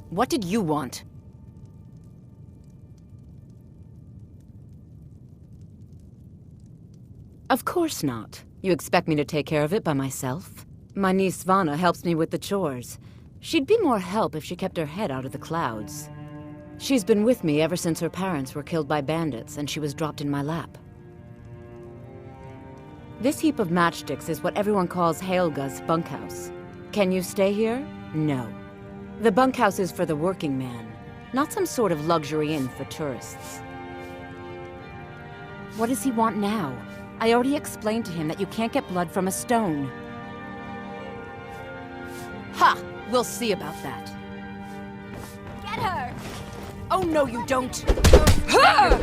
What did you want? Of course not. You expect me to take care of it by myself? My niece Svana helps me with the chores. She'd be more help if she kept her head out of the clouds. She's been with me ever since her parents were killed by bandits and she was dropped in my lap. This heap of matchsticks is what everyone calls Helga's bunkhouse. Can you stay here? No. The bunkhouse is for the working man, not some sort of luxury inn for tourists. What does he want now? I already explained to him that you can't get blood from a stone. Ha! We'll see about that. Get her! Oh no, you don't! Huh?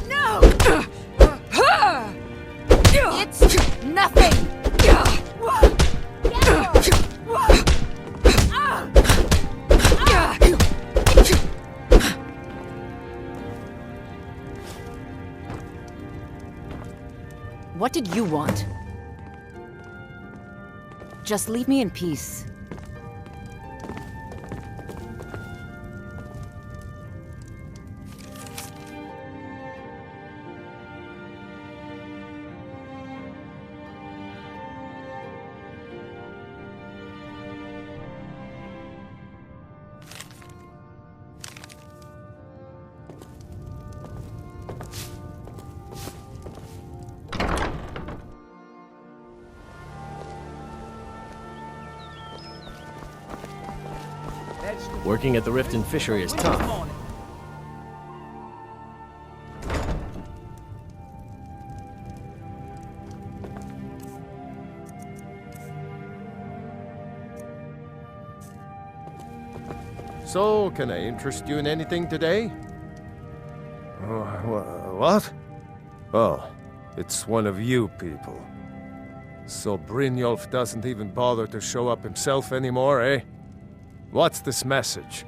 No! It's nothing! What did you want? Just leave me in peace. Working at the Riften fishery is tough. So, can I interest you in anything today? What? Oh, it's one of you people. So Brynjolf doesn't even bother to show up himself anymore, eh? What's this message?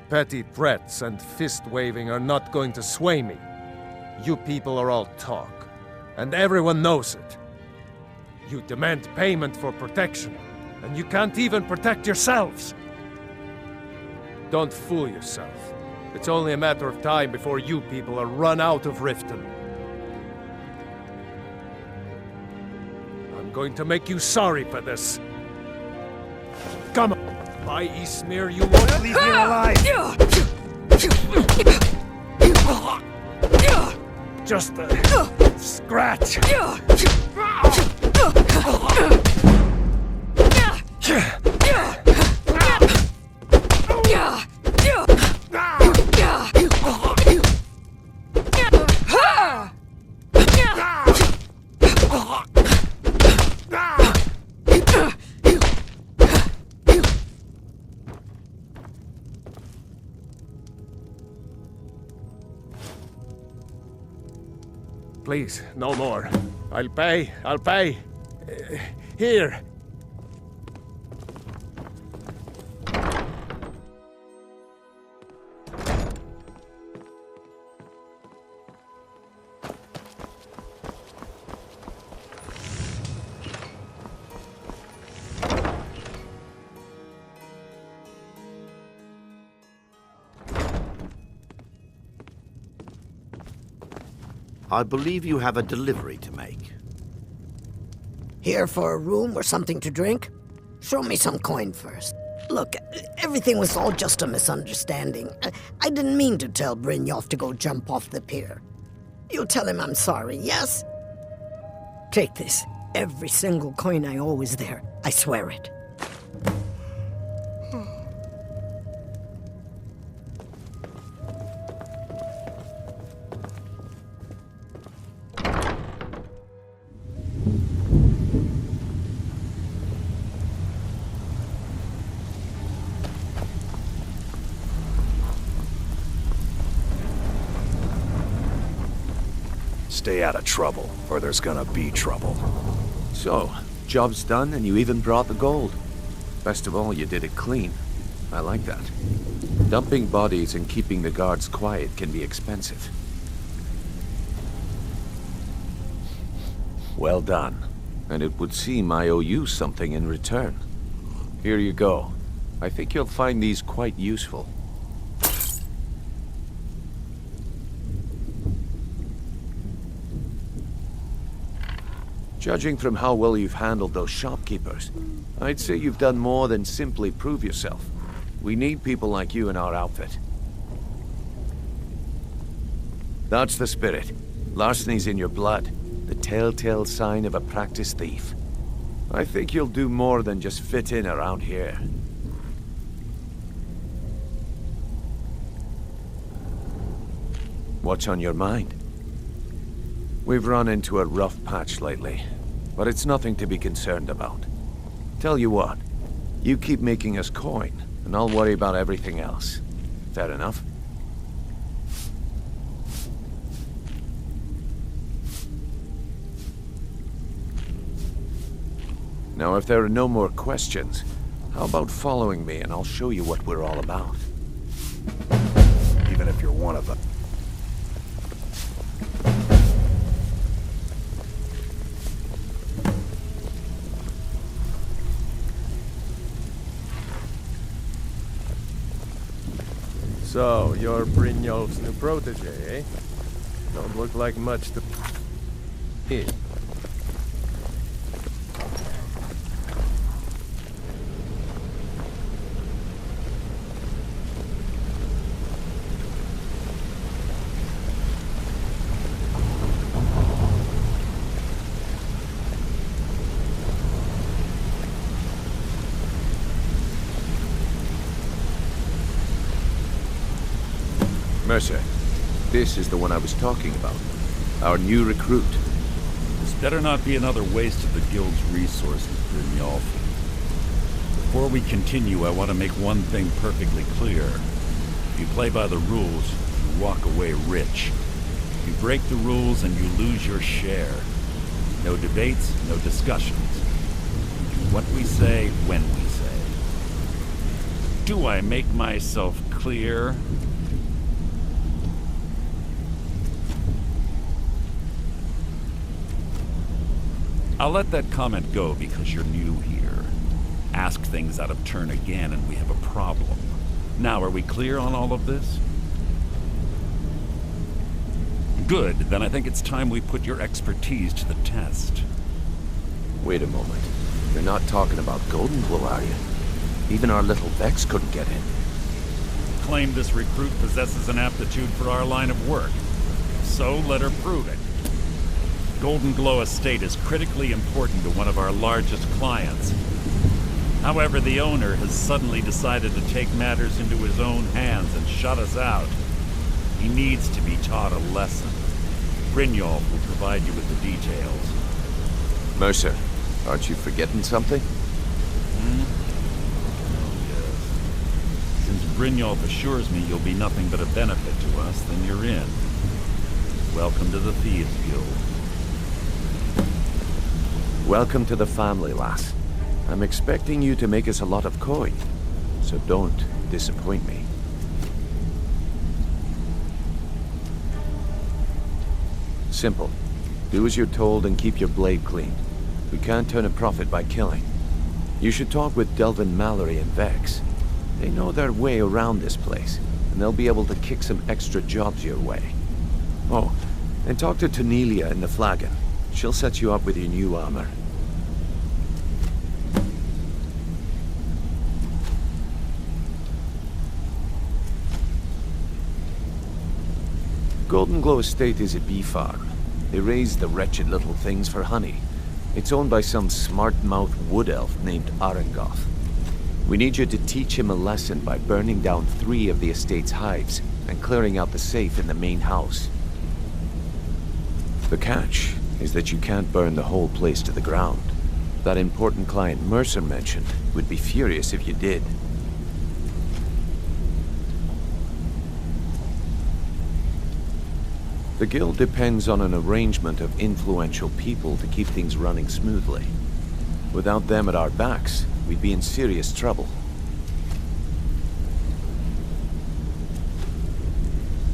Petty threats and fist-waving are not going to sway me. You people are all talk, and everyone knows it. You demand payment for protection, and you can't even protect yourselves. Don't fool yourself. It's only a matter of time before you people are run out of Riften. I'm going to make you sorry for this. Come on! By Ysmir, you won't leave me alive! Just a scratch! Please, no more. I'll pay. Here. I believe you have a delivery to make. Here for a room or something to drink? Show me some coin first. Look, everything was all just a misunderstanding. I didn't mean to tell Brynjolf to go jump off the pier. You tell him I'm sorry, yes? Take this. Every single coin I owe is there. I swear it. Stay out of trouble, or there's gonna be trouble. So, job's done and you even brought the gold. Best of all, you did it clean. I like that. Dumping bodies and keeping the guards quiet can be expensive. Well done. And it would seem I owe you something in return. Here you go. I think you'll find these quite useful. Judging from how well you've handled those shopkeepers, I'd say you've done more than simply prove yourself. We need people like you in our outfit. That's the spirit. Larceny's in your blood. The telltale sign of a practiced thief. I think you'll do more than just fit in around here. What's on your mind? We've run into a rough patch lately, but it's nothing to be concerned about. Tell you what, you keep making us coin, and I'll worry about everything else. Fair enough? Now, if there are no more questions, how about following me and I'll show you what we're all about? Even if you're one of them. So, you're Brynjolf's new protege, eh? Don't look like much to... eat. Mercer, this is the one I was talking about. Our new recruit. This better not be another waste of the guild's resources, Brynjolf. Before we continue, I want to make one thing perfectly clear. If you play by the rules, you walk away rich. You break the rules and you lose your share. No debates, no discussions. What we say, when we say. Do I make myself clear? I'll let that comment go because you're new here. Ask things out of turn again and we have a problem. Now, are we clear on all of this? Good, then I think it's time we put your expertise to the test. Wait a moment. You're not talking about Golden Glow, are you? Even our little Vex couldn't get in. Claim this recruit possesses an aptitude for our line of work. So let her prove it. Golden Glow Estate is critically important to one of our largest clients. However, the owner has suddenly decided to take matters into his own hands and shut us out. He needs to be taught a lesson. Brynjolf will provide you with the details. Mercer, aren't you forgetting something? Oh, yes. Since Brynjolf assures me you'll be nothing but a benefit to us, then you're in. Welcome to the Thieves Guild. Welcome to the family, lass. I'm expecting you to make us a lot of coin, so don't disappoint me. Simple. Do as you're told and keep your blade clean. We can't turn a profit by killing. You should talk with Delvin Mallory and Vex. They know their way around this place, and they'll be able to kick some extra jobs your way. Oh, and talk to Tanelia in the Flagon. She'll set you up with your new armor. Golden Glow Estate is a bee farm. They raise the wretched little things for honey. It's owned by some smart-mouthed wood elf named Arangoth. We need you to teach him a lesson by burning down 3 of the estate's hives and clearing out the safe in the main house. The catch is that you can't burn the whole place to the ground. That important client Mercer mentioned would be furious if you did. The guild depends on an arrangement of influential people to keep things running smoothly. Without them at our backs, we'd be in serious trouble.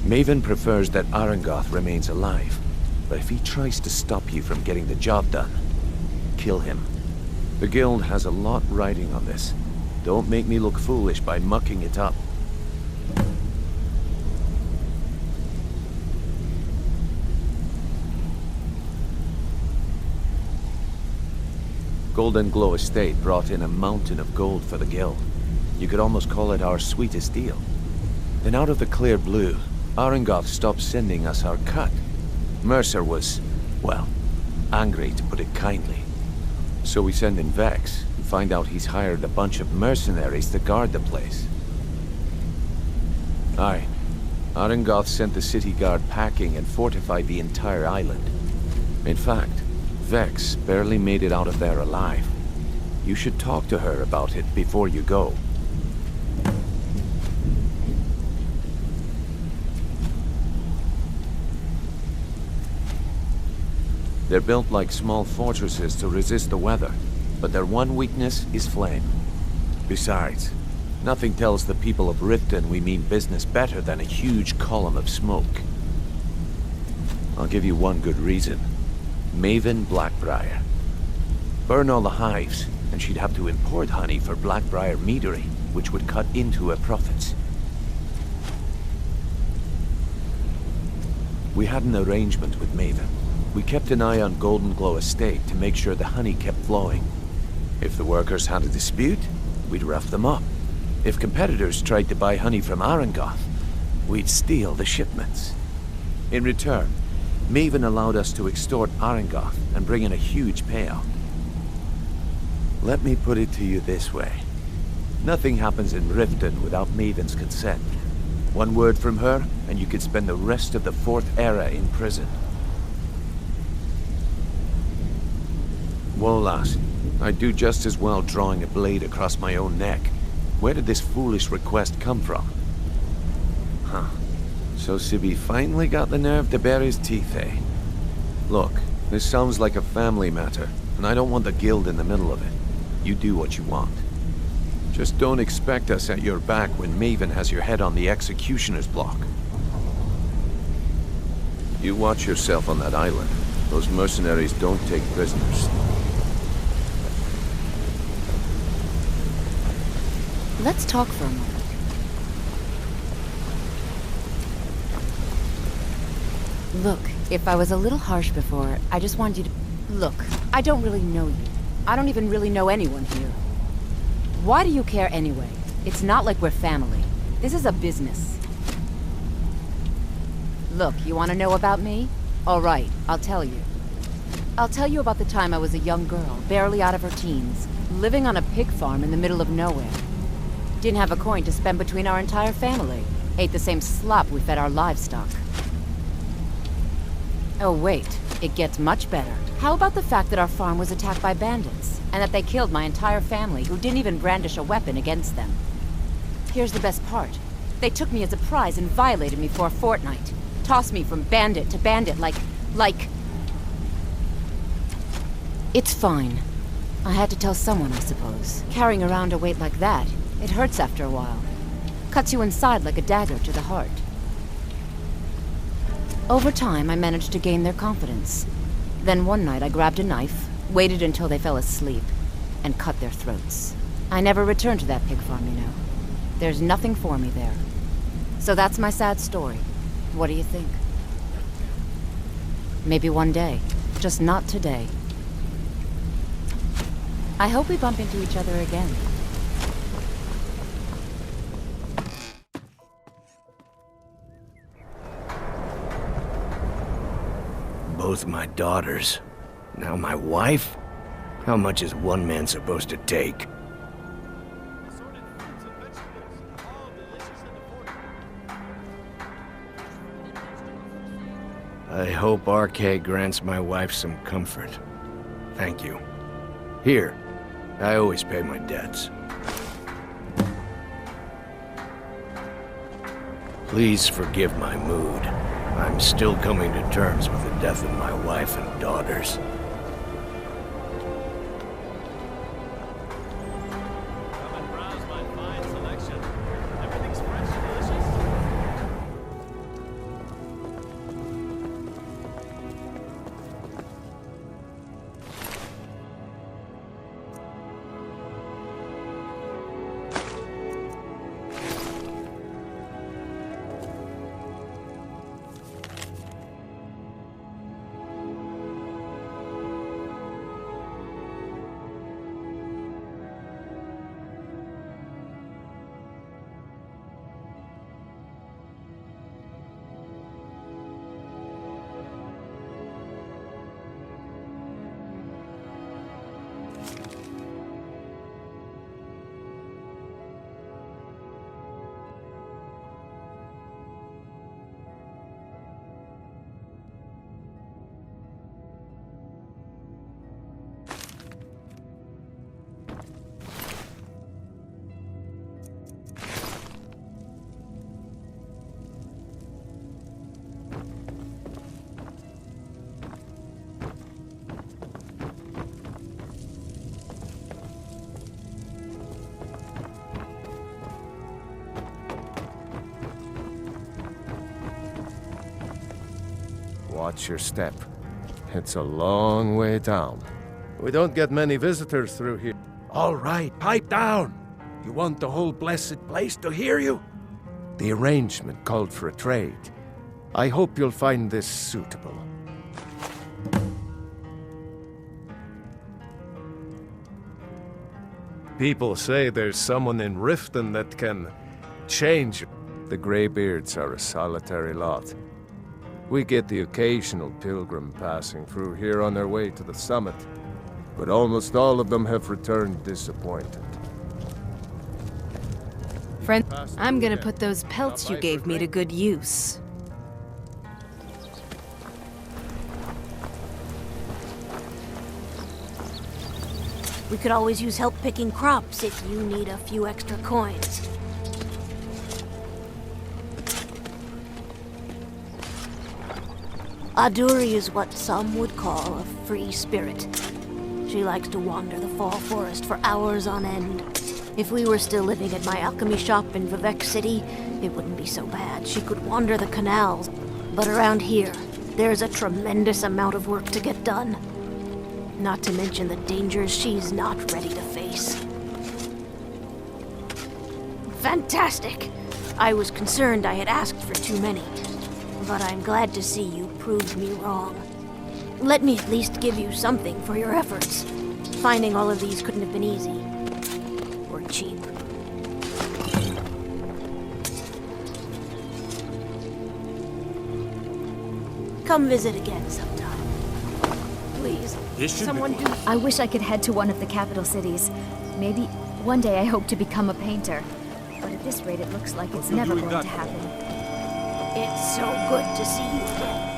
Maven prefers that Arangoth remains alive, but if he tries to stop you from getting the job done, kill him. The guild has a lot riding on this. Don't make me look foolish by mucking it up. Golden Glow Estate brought in a mountain of gold for the guild. You could almost call it our sweetest deal. Then out of the clear blue, Arangoth stopped sending us our cut. Mercer was, well, angry to put it kindly. So we send in Vex and find out he's hired a bunch of mercenaries to guard the place. Aye. Arangoth sent the city guard packing and fortified the entire island. In fact, Vex barely made it out of there alive. You should talk to her about it before you go. They're built like small fortresses to resist the weather, but their one weakness is flame. Besides, nothing tells the people of Riften we mean business better than a huge column of smoke. I'll give you one good reason. Maven Blackbriar. Burn all the hives, and she'd have to import honey for Blackbriar meadery, which would cut into her profits. We had an arrangement with Maven. We kept an eye on Golden Glow Estate to make sure the honey kept flowing. If the workers had a dispute, we'd rough them up. If competitors tried to buy honey from Arangoth, we'd steal the shipments. In return, Maven allowed us to extort Arangoth and bring in a huge payout. Let me put it to you this way. Nothing happens in Riften without Maven's consent. One word from her, and you could spend the rest of the Fourth Era in prison. Wolas, I'd do just as well drawing a blade across my own neck. Where did this foolish request come from? Huh. So Sibi finally got the nerve to bare his teeth, eh? Look, this sounds like a family matter, and I don't want the guild in the middle of it. You do what you want. Just don't expect us at your back when Maven has your head on the executioner's block. You watch yourself on that island. Those mercenaries don't take prisoners. Let's talk for a moment. Look, if I was a little harsh before, I just wanted you to... Look, I don't really know you. I don't even really know anyone here. Why do you care anyway? It's not like we're family. This is a business. Look, you want to know about me? All right, I'll tell you. I'll tell you about the time I was a young girl, barely out of her teens, living on a pig farm in the middle of nowhere. Didn't have a coin to spend between our entire family. Ate the same slop we fed our livestock. Oh wait, it gets much better. How about the fact that our farm was attacked by bandits, and that they killed my entire family who didn't even brandish a weapon against them? Here's the best part. They took me as a prize and violated me for a fortnight. Tossed me from bandit to bandit like... It's fine. I had to tell someone, I suppose. Carrying around a weight like that, it hurts after a while. Cuts you inside like a dagger to the heart. Over time, I managed to gain their confidence. Then one night I grabbed a knife, waited until they fell asleep, and cut their throats. I never returned to that pig farm, you know. There's nothing for me there. So that's my sad story. What do you think? Maybe one day. Just not today. I hope we bump into each other again. Both my daughters. Now my wife? How much is one man supposed to take? I hope RK grants my wife some comfort. Thank you. Here, I always pay my debts. Please forgive my mood. I'm still coming to terms with the death of my wife and daughters. Watch your step. It's a long way down. We don't get many visitors through here. All right, pipe down! You want the whole blessed place to hear you? The arrangement called for a trade. I hope you'll find this suitable. People say there's someone in Riften that can change. The Greybeards are a solitary lot. We get the occasional pilgrim passing through here on their way to the summit, but almost all of them have returned disappointed. Friend, I'm gonna put those pelts you gave me to good use. We could always use help picking crops if you need a few extra coins. Aduri is what some would call a free spirit. She likes to wander the fall forest for hours on end. If we were still living at my alchemy shop in Vivek City, it wouldn't be so bad. She could wander the canals. But around here, there's a tremendous amount of work to get done. Not to mention the dangers she's not ready to face. Fantastic! I was concerned I had asked for too many. But I'm glad to see you proved me wrong. Let me at least give you something for your efforts. Finding all of these couldn't have been easy. Or cheap. Come visit again sometime. Please, someone do... I wish I could head to one of the capital cities. Maybe one day I hope to become a painter. But at this rate, it looks like it's never going to happen. It's so good to see you again.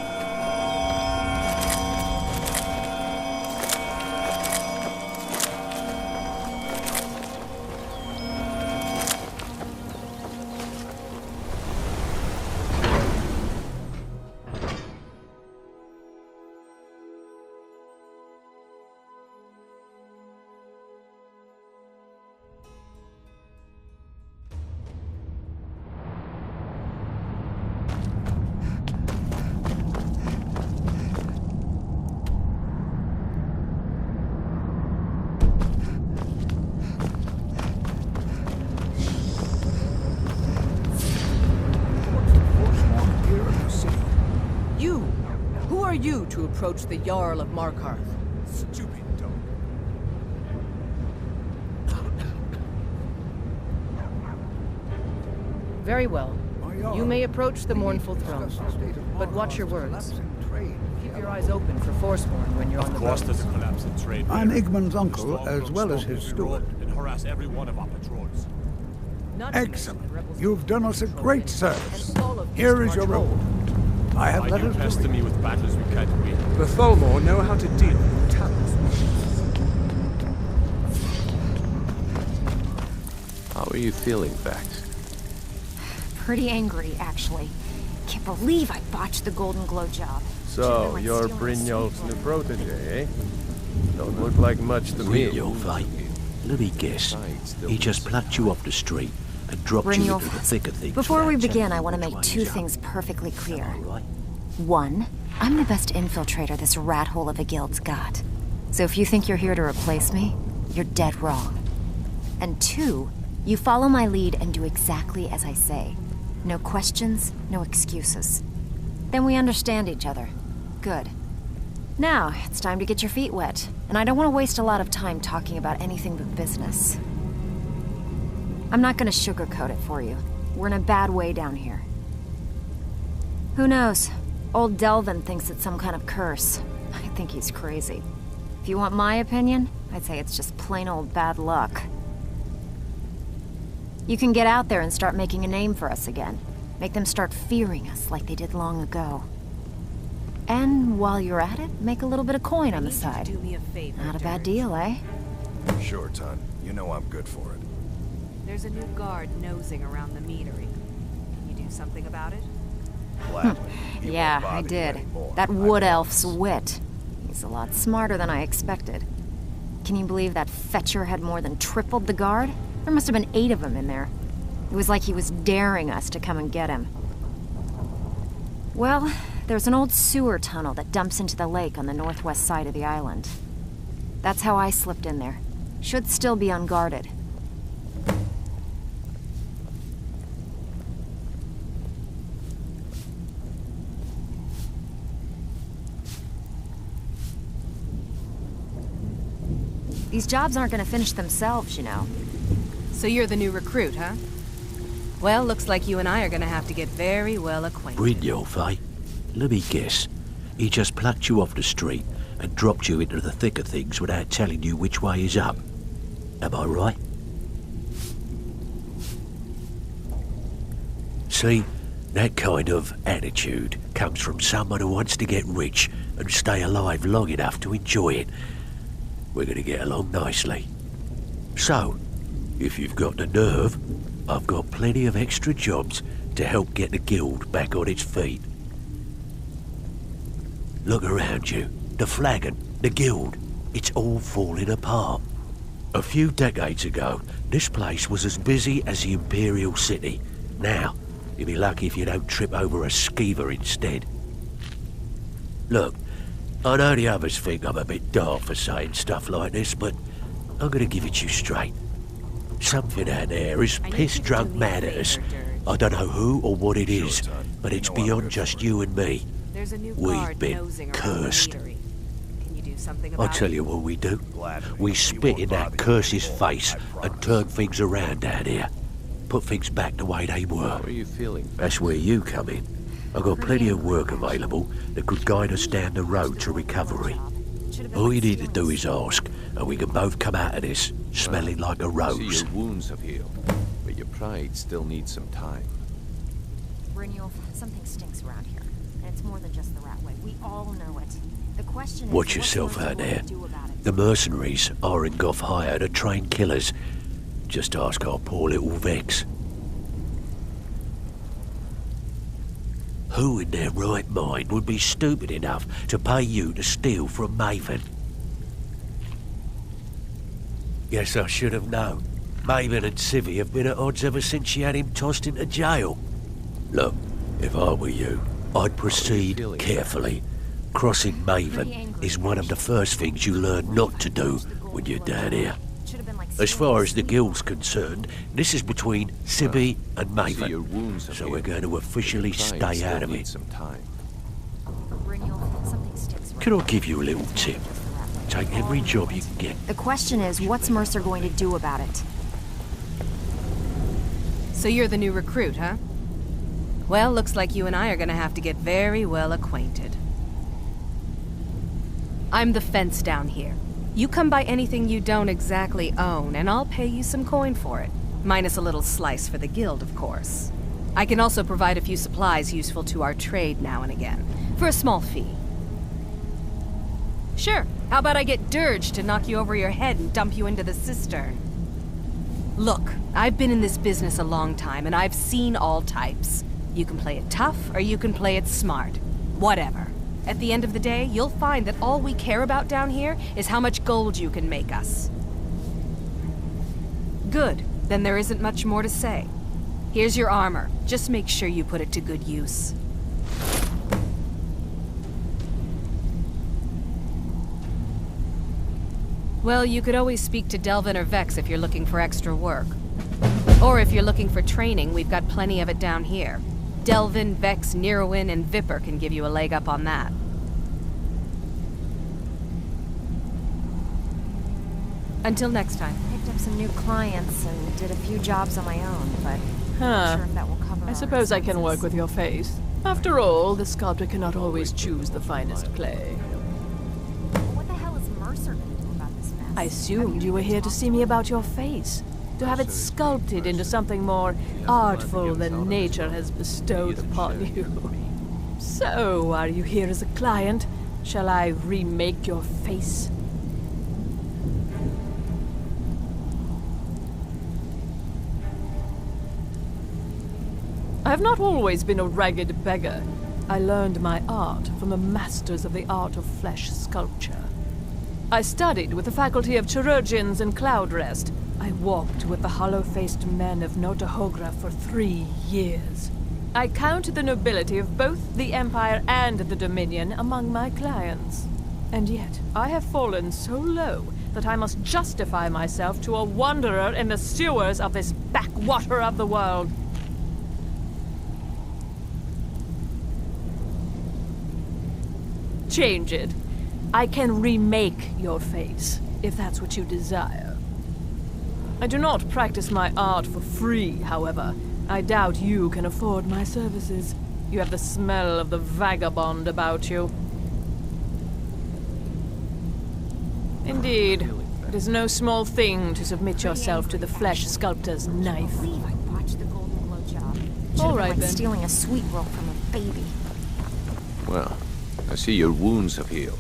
You to approach the Jarl of Markarth. Stupid dog. Very well. You may approach the mournful throne, but watch your words. Keep your eyes open for Forsworn when you're on the road. There's a collapse in trade. I'm Igmund's uncle, as well as his steward. And harass every one of our patrols. Excellent. You've done us a great service. Here is your reward. I have letters to pester me with battles we can't win. The Tholmor know how to deal with talents. How are you feeling, Vex? Pretty angry, actually. Can't believe I botched the Golden Glow job. So, you're Brynjolf's new protege, eh? Don't look like much to me. Brynjolf, eh? Let me guess. He just plucked you off the street and dropped you into the thick of things. Before we begin, I want to make two things perfectly clear. One, I'm the best infiltrator this rat hole of a guild's got. So if you think you're here to replace me, you're dead wrong. And two, you follow my lead and do exactly as I say. No questions, no excuses. Then we understand each other. Good. Now, it's time to get your feet wet. And I don't want to waste a lot of time talking about anything but business. I'm not gonna sugarcoat it for you. We're in a bad way down here. Who knows? Old Delvin thinks it's some kind of curse. I think he's crazy. If you want my opinion, I'd say it's just plain old bad luck. You can get out there and start making a name for us again. Make them start fearing us like they did long ago. And while you're at it, make a little bit of coin on the side. Do me a favor, Not a bad deal, eh? Sure, Ton. You know I'm good for it. There's a new guard nosing around the meadery. Can you do something about it? Yeah, I did. That wood elf's wit. He's a lot smarter than I expected. Can you believe that fetcher had more than tripled the guard? There must have been 8 of them in there. It was like he was daring us to come and get him. Well, there's an old sewer tunnel that dumps into the lake on the northwest side of the island. That's how I slipped in there. Should still be unguarded. These jobs aren't gonna finish themselves, you know. So you're the new recruit, huh? Well, looks like you and I are gonna have to get very well acquainted. Brynjolf, eh? Let me guess. He just plucked you off the street and dropped you into the thick of things without telling you which way is up. Am I right? See, that kind of attitude comes from someone who wants to get rich and stay alive long enough to enjoy it. We're gonna get along nicely. So, if you've got the nerve, I've got plenty of extra jobs to help get the guild back on its feet. Look around you. The flagon, the guild, it's all falling apart. A few decades ago, this place was as busy as the Imperial City. Now, you'll be lucky if you don't trip over a skeever instead. Look, I know the others think I'm a bit daft for saying stuff like this, but I'm gonna give it to you straight. Something out there is piss-drunk mad at us. I don't know who or what it is, but it's beyond just you and me. We've been cursed. I'll tell you what we do. We spit in that curse's face and turn things around down here. Put things back the way they were. How are you feeling? That's where you come in. I've got plenty of work available that could guide us down the road to recovery. All you need to do is ask, and we can both come out of this smelling like a rose. See, your wounds have healed, but your pride still needs some time. Brynjolf, something stinks around here. And it's more than just the rat way. We all know it. The question is, watch yourself out there. The mercenaries are in Goth hire to train killers. Just ask our poor little Vex. Who in their right mind would be stupid enough to pay you to steal from Maven? Guess I should have known. Maven and Civvy have been at odds ever since she had him tossed into jail. Look, if I were you, I'd proceed carefully. Crossing Maven is one of the first things you learn not to do when you're down here. As far as the guild's concerned, this is between Civvy and Maven, so we're going to officially stay out of it. Can I give you a little tip? Take every job you can get. The question is, what's Mercer going to do about it? So you're the new recruit, huh? Well, looks like you and I are gonna have to get very well acquainted. I'm the fence down here. You come by anything you don't exactly own, and I'll pay you some coin for it. Minus a little slice for the guild, of course. I can also provide a few supplies useful to our trade now and again, for a small fee. Sure, how about I get Dirge to knock you over your head and dump you into the cistern? Look, I've been in this business a long time, and I've seen all types. You can play it tough, or you can play it smart. Whatever. At the end of the day, you'll find that all we care about down here is how much gold you can make us. Good. Then there isn't much more to say. Here's your armor. Just make sure you put it to good use. Well, you could always speak to Delvin or Vex if you're looking for extra work. Or if you're looking for training, we've got plenty of it down here. Delvin, Vex, Nirwin, and Viper can give you a leg up on that. Until next time. Picked up some new clients and did a few jobs on my own, but I'm not sure if that will cover I suppose I can work with your face. After all, the sculptor cannot always choose the finest clay. What the hell is Mercer gonna do about this mess? I assumed you were here to see me about your face. To have it sculpted into something more artful than nature has bestowed upon you. So, are you here as a client? Shall I remake your face? I have not always been a ragged beggar. I learned my art from the masters of the art of flesh sculpture. I studied with the faculty of chirurgeons in Cloudrest. I walked with the hollow-faced men of Notahogra for 3 years. I count the nobility of both the Empire and the Dominion among my clients. And yet, I have fallen so low that I must justify myself to a wanderer in the sewers of this backwater of the world. Change it. I can remake your face, if that's what you desire. I do not practice my art for free, however. I doubt you can afford my services. You have the smell of the vagabond about you. Indeed, it is no small thing to submit yourself to the flesh sculptor's knife. All right, then. Stealing a sweet roll from a baby. Well, I see your wounds have healed,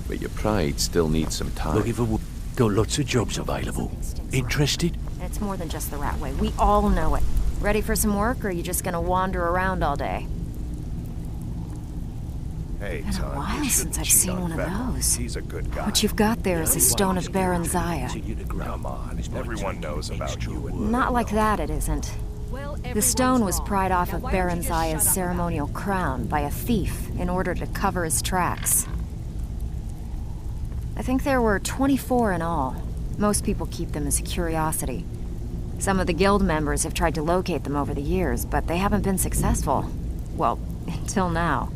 but your pride still needs some time. Looking for got lots of jobs available. Interested? It's more than just the rat way. We all know it. Ready for some work, or are you just gonna wander around all day? Hey, It's been a while since I've seen one of those. He's a good guy. What you've got there is the stone of Baron Zaya. Come on, everyone knows about you. Not like that, it isn't. The stone was pried off of Baron Zaya's ceremonial crown by a thief in order to cover his tracks. I think there were 24 in all. Most people keep them as a curiosity. Some of the guild members have tried to locate them over the years, but they haven't been successful. Well, until now.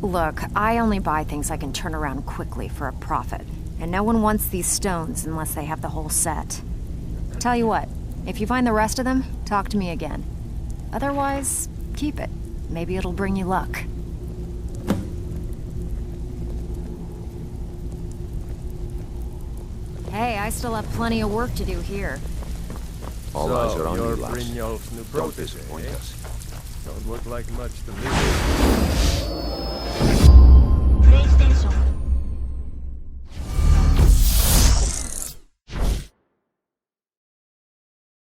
Look, I only buy things I can turn around quickly for a profit, and no one wants these stones unless they have the whole set. Tell you what, if you find the rest of them, talk to me again. Otherwise, keep it. Maybe it'll bring you luck. Hey, I still have plenty of work to do here. All eyes are on you, you're lass. Brynjolf's new Don't protege, disappoint eh? us. Don't look like much to me. PlayStation